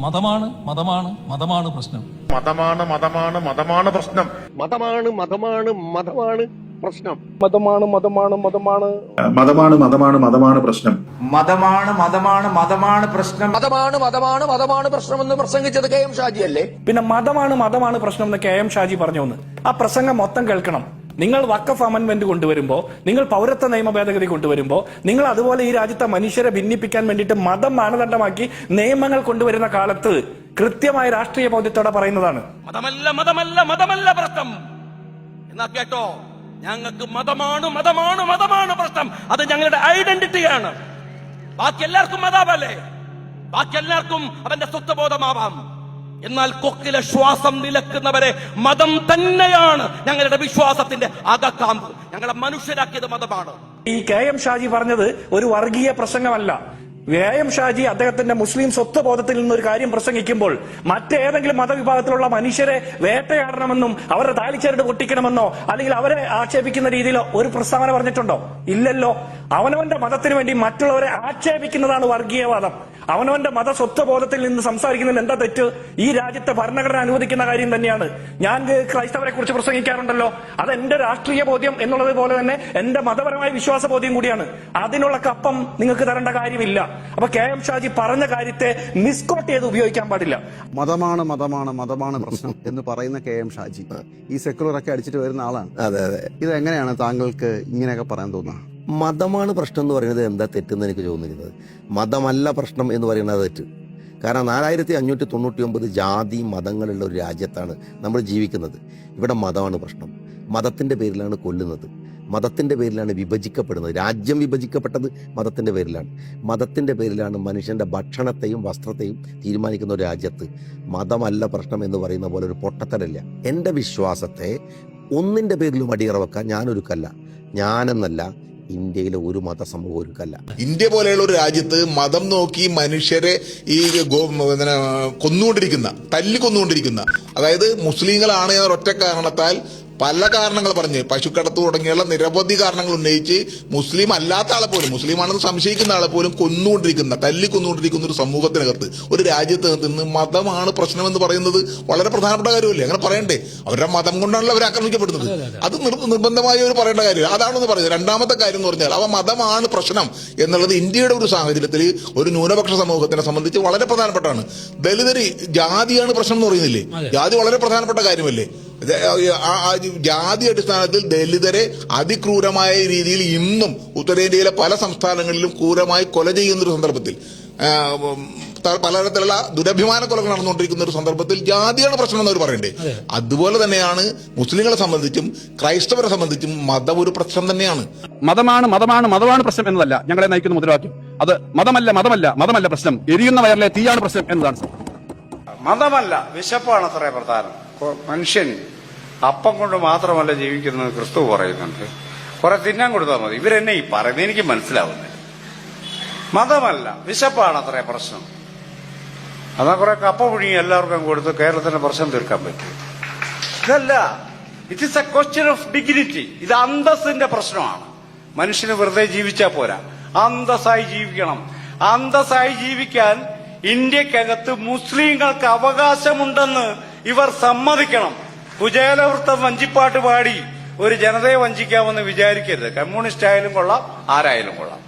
മതമാണ് മതമാണ് മതമാണ് പ്രശ്നം. മതമാണ് മതമാണ് മതമാണ് പ്രശ്നം. മതമാണ് മതമാണ് മതമാണ് പ്രശ്നം. മതമാണ് മതമാണ് മതമാണ് മതമാണ് മതമാണ് മതമാണ് പ്രശ്നം. മതമാണ് മതമാണ് മതമാണ് പ്രശ്നം. മതമാണ് മതമാണ് മതമാണ് പ്രശ്നം എന്ന് പ്രസംഗിച്ചത് കെ എം ഷാജി അല്ലേ? പിന്നെ മതമാണ് മതമാണ് പ്രശ്നം എന്ന് കെ എം ഷാജി പറഞ്ഞു. ആ പ്രസംഗം മൊത്തം കേൾക്കണം. നിങ്ങൾ വഖഫ് അമെന്റ്മെന്റ് കൊണ്ടുവരുമ്പോ, നിങ്ങൾ പൗരത്വ നിയമ ഭേദഗതി കൊണ്ടുവരുമ്പോ, നിങ്ങൾ അതുപോലെ ഈ രാജ്യത്തെ മനുഷ്യരെ ഭിന്നിപ്പിക്കാൻ വേണ്ടിയിട്ട് മതം മാനദണ്ഡമാക്കി നിയമങ്ങൾ കൊണ്ടുവരുന്ന കാലത്ത് കൃത്യമായ രാഷ്ട്രീയ ബോധ്യത്തോടെ പറയുന്നതാണ് മതമല്ല മതമല്ല മതമല്ല പ്രശ്നം എന്നാ കേട്ടോ. ഞങ്ങൾക്ക് മതമാണ് മതമാണ് മതമാണ് പ്രശ്നം. അത് ഞങ്ങളുടെ ഐഡന്റിറ്റിയാണ്. ബാക്കി എല്ലാവർക്കും മതാവല്ലേ, ബാക്കി എല്ലാവർക്കും അവന്റെ സ്വത്വബോധമാവാം. എന്നാൽ കൊക്കിലെ ശ്വാസം നിലക്കുന്നവരെ മതം തന്നെയാണ് ഞങ്ങളുടെ വിശ്വാസത്തിന്റെ അകക്കാമ്പ്. ഞങ്ങളെ മനുഷ്യരാക്കിയത് മതമാണ്. ഈ കെ എം ഷാജി പറഞ്ഞത് ഒരു വർഗീയ പ്രസംഗമല്ല. കെ എം ഷാജി അദ്ദേഹത്തിന്റെ മുസ്ലിം സ്വത്വബോധത്തിൽ നിന്നൊരു കാര്യം പ്രസംഗിക്കുമ്പോൾ മറ്റേതെങ്കിലും മതവിഭാഗത്തിലുള്ള മനുഷ്യരെ വേട്ടയാടണമെന്നും അവരുടെ താലിച്ചരട് പൊട്ടിക്കണമെന്നോ അല്ലെങ്കിൽ അവരെ ആക്ഷേപിക്കുന്ന രീതിയിലോ ഒരു പ്രസ്താവന പറഞ്ഞിട്ടുണ്ടോ? ഇല്ലല്ലോ. അവനവന്റെ മതത്തിന് വേണ്ടി മറ്റുള്ളവരെ ആക്ഷേപിക്കുന്നതാണ് വർഗീയവാദം. അവനവന്റെ മത സ്വത്വബോധത്തിൽ നിന്ന് സംസാരിക്കുന്നതിൽ എന്താ തെറ്റ്? ഈ രാജ്യത്തെ ഭരണഘടന അനുവദിക്കുന്ന കാര്യം തന്നെയാണ്. ഞാൻ ക്രൈസ്തവരെ കുറിച്ച് പ്രസംഗിക്കാറുണ്ടല്ലോ. അത് എന്റെ രാഷ്ട്രീയ ബോധ്യം എന്നുള്ളത് പോലെ തന്നെ എന്റെ മതപരമായ വിശ്വാസ ബോധ്യം കൂടിയാണ്. അതിനുള്ള കപ്പം നിങ്ങൾക്ക് തരേണ്ട കാര്യമില്ല. അപ്പൊ കെ എം ഷാജി പറഞ്ഞ കാര്യത്തെ മിസ്കോട്ട് ചെയ്ത് ഉപയോഗിക്കാൻ പാടില്ല. മതമാണ് മതമാണ് മതമാണ് പ്രശ്നം എന്ന് പറയുന്ന കെ എം ഷാജി ഈ സെക്കുലറൊക്കെ അടിച്ചിട്ട് വരുന്ന ആളാണ്. അതെ അതെ. ഇത് എങ്ങനെയാണ് താങ്കൾക്ക് ഇങ്ങനെയൊക്കെ പറയാൻ തോന്നുക? മതമാണ് പ്രശ്നം എന്ന് പറയുന്നത് എന്താ തെറ്റെന്ന് എനിക്ക് തോന്നുന്നത്. മതമല്ല പ്രശ്നം എന്ന് പറയുന്നത് തെറ്റ്. കാരണം 4599 ജാതി മതങ്ങളുള്ള ഒരു രാജ്യത്താണ് നമ്മൾ ജീവിക്കുന്നത്. ഇവിടെ മതമാണ് പ്രശ്നം. മതത്തിന്റെ പേരിലാണ് കൊല്ലുന്നത്, മതത്തിന്റെ പേരിലാണ് വിഭജിക്കപ്പെടുന്നത്. രാജ്യം വിഭജിക്കപ്പെട്ടത് മതത്തിന്റെ പേരിലാണ്. മതത്തിന്റെ പേരിലാണ് മനുഷ്യന്റെ ഭക്ഷണത്തെയും വസ്ത്രത്തെയും തീരുമാനിക്കുന്ന ഒരു രാജ്യത്ത് മതമല്ല പ്രശ്നം എന്ന് പറയുന്ന പോലെ ഒരു പൊട്ടത്തരല്ല. എൻ്റെ വിശ്വാസത്തെ ഒന്നിന്റെ പേരിലും അടിയറ വെക്കാൻ ഞാനൊരുക്കല്ല. ഞാനെന്നല്ല, ഇന്ത്യയിലെ ഒരു മതസമൂഹം ഒരുക്കല്ല. ഇന്ത്യ പോലെയുള്ള ഒരു രാജ്യത്ത് മതം നോക്കി മനുഷ്യരെ ഈ തല്ലിക്കൊന്നുകൊണ്ടിരിക്കുന്ന, അതായത് മുസ്ലിങ്ങളാണ് എന്ന ഒറ്റ കാരണത്താൽ പല കാരണങ്ങൾ പറഞ്ഞ് പശുക്കടത്ത് തുടങ്ങിയുള്ള നിരവധി കാരണങ്ങൾ ഉന്നയിച്ച് മുസ്ലിം അല്ലാത്ത ആളെ പോലും, മുസ്ലിമാണെന്ന് സംശയിക്കുന്ന ആളെ പോലും തല്ലിക്കൊന്നുകൊണ്ടിരിക്കുന്ന ഒരു സമൂഹത്തിനകത്ത്, ഒരു രാജ്യത്ത് നിന്ന് മതമാണ് പ്രശ്നമെന്ന് പറയുന്നത് വളരെ പ്രധാനപ്പെട്ട കാര്യമല്ലേ? അങ്ങനെ പറയണ്ടേ? അവരുടെ മതം കൊണ്ടാണല്ലോ അവർ ആക്രമിക്കപ്പെടുന്നത്. അത് നിർബന്ധമായി അവർ പറയേണ്ട കാര്യം അതാണെന്ന് പറയുന്നത്. രണ്ടാമത്തെ കാര്യം എന്ന് പറഞ്ഞാൽ അവ മതമാണ് പ്രശ്നം എന്നുള്ളത് ഇന്ത്യയുടെ ഒരു സാഹചര്യത്തിൽ ഒരു ന്യൂനപക്ഷ സമൂഹത്തിനെ സംബന്ധിച്ച് വളരെ പ്രധാനപ്പെട്ടാണ്. ദലിതര് ജാതിയാണ് പ്രശ്നം എന്ന് പറയുന്നില്ലേ? ജാതി വളരെ പ്രധാനപ്പെട്ട കാര്യമല്ലേ? ജാതി അടിസ്ഥാനത്തിൽ ദലിതരെ അതിക്രൂരമായ രീതിയിൽ ഇന്നും ഉത്തരേന്ത്യയിലെ പല സംസ്ഥാനങ്ങളിലും ക്രൂരമായി കൊല ചെയ്യുന്നൊരു സന്ദർഭത്തിൽ, പലതരത്തിലുള്ള ദുരഭിമാന കൊലകൾ നടന്നുകൊണ്ടിരിക്കുന്ന ഒരു സന്ദർഭത്തിൽ ജാതിയാണ് പ്രശ്നം എന്നവർ പറയണ്ടേ? അതുപോലെ തന്നെയാണ് മുസ്ലിങ്ങളെ സംബന്ധിച്ചും ക്രൈസ്തവരെ സംബന്ധിച്ചും മതം ഒരു പ്രശ്നം തന്നെയാണ്. മതമാണ് മതമാണ് മതമാണ് പ്രശ്നം എന്നതല്ല ഞങ്ങളെ നയിക്കുന്ന മുദ്രാവാക്യം. അത് മതമല്ല മതമല്ല മതമല്ല പ്രശ്നം, എരിയുന്ന വയറിലെ തീയാണ് പ്രശ്നം എന്നതാണ്. മതമല്ല, വിശപ്പാണ് അത്ര പ്രധാനം. മനുഷ്യൻ അപ്പം കൊണ്ട് മാത്രമല്ല ജീവിക്കുന്നത് ക്രിസ്തു പറയുന്നുണ്ട്. കുറെ തിന്നാൻ കൊടുത്താൽ മതി. ഇവരെന്നെ ഈ പറയുന്നത് എനിക്ക് മനസ്സിലാവുന്നില്ല. മതമല്ല, വിശപ്പാണ് അത്ര പ്രശ്നം. അതാ കുറെ കപ്പ പുഴുങ്ങി എല്ലാവർക്കും കൊടുത്ത് കേരളത്തിന്റെ പ്രശ്നം തീർക്കാൻ പറ്റും. ഇതല്ല, it is A question of dignity. ഇത് അന്തസ്സിന്റെ പ്രശ്നമാണ്. മനുഷ്യന് വെറുതെ ജീവിച്ചാൽ പോരാ, അന്തസ്സായി ജീവിക്കണം. അന്തസ്സായി ജീവിക്കാൻ ഇന്ത്യക്കകത്ത് മുസ്ലിങ്ങൾക്ക് അവകാശമുണ്ടെന്ന് ഇവർ സമ്മതിക്കണം. കുചേലവൃത്തം വഞ്ചിപ്പാട്ട് പാടി ഒരു ജനതയെ വഞ്ചിക്കാമെന്ന് വിചാരിക്കരുത്. കമ്മ്യൂണിസ്റ്റ് ആയാലും കൊള്ളാം, ആരായാലും കൊള്ളാം.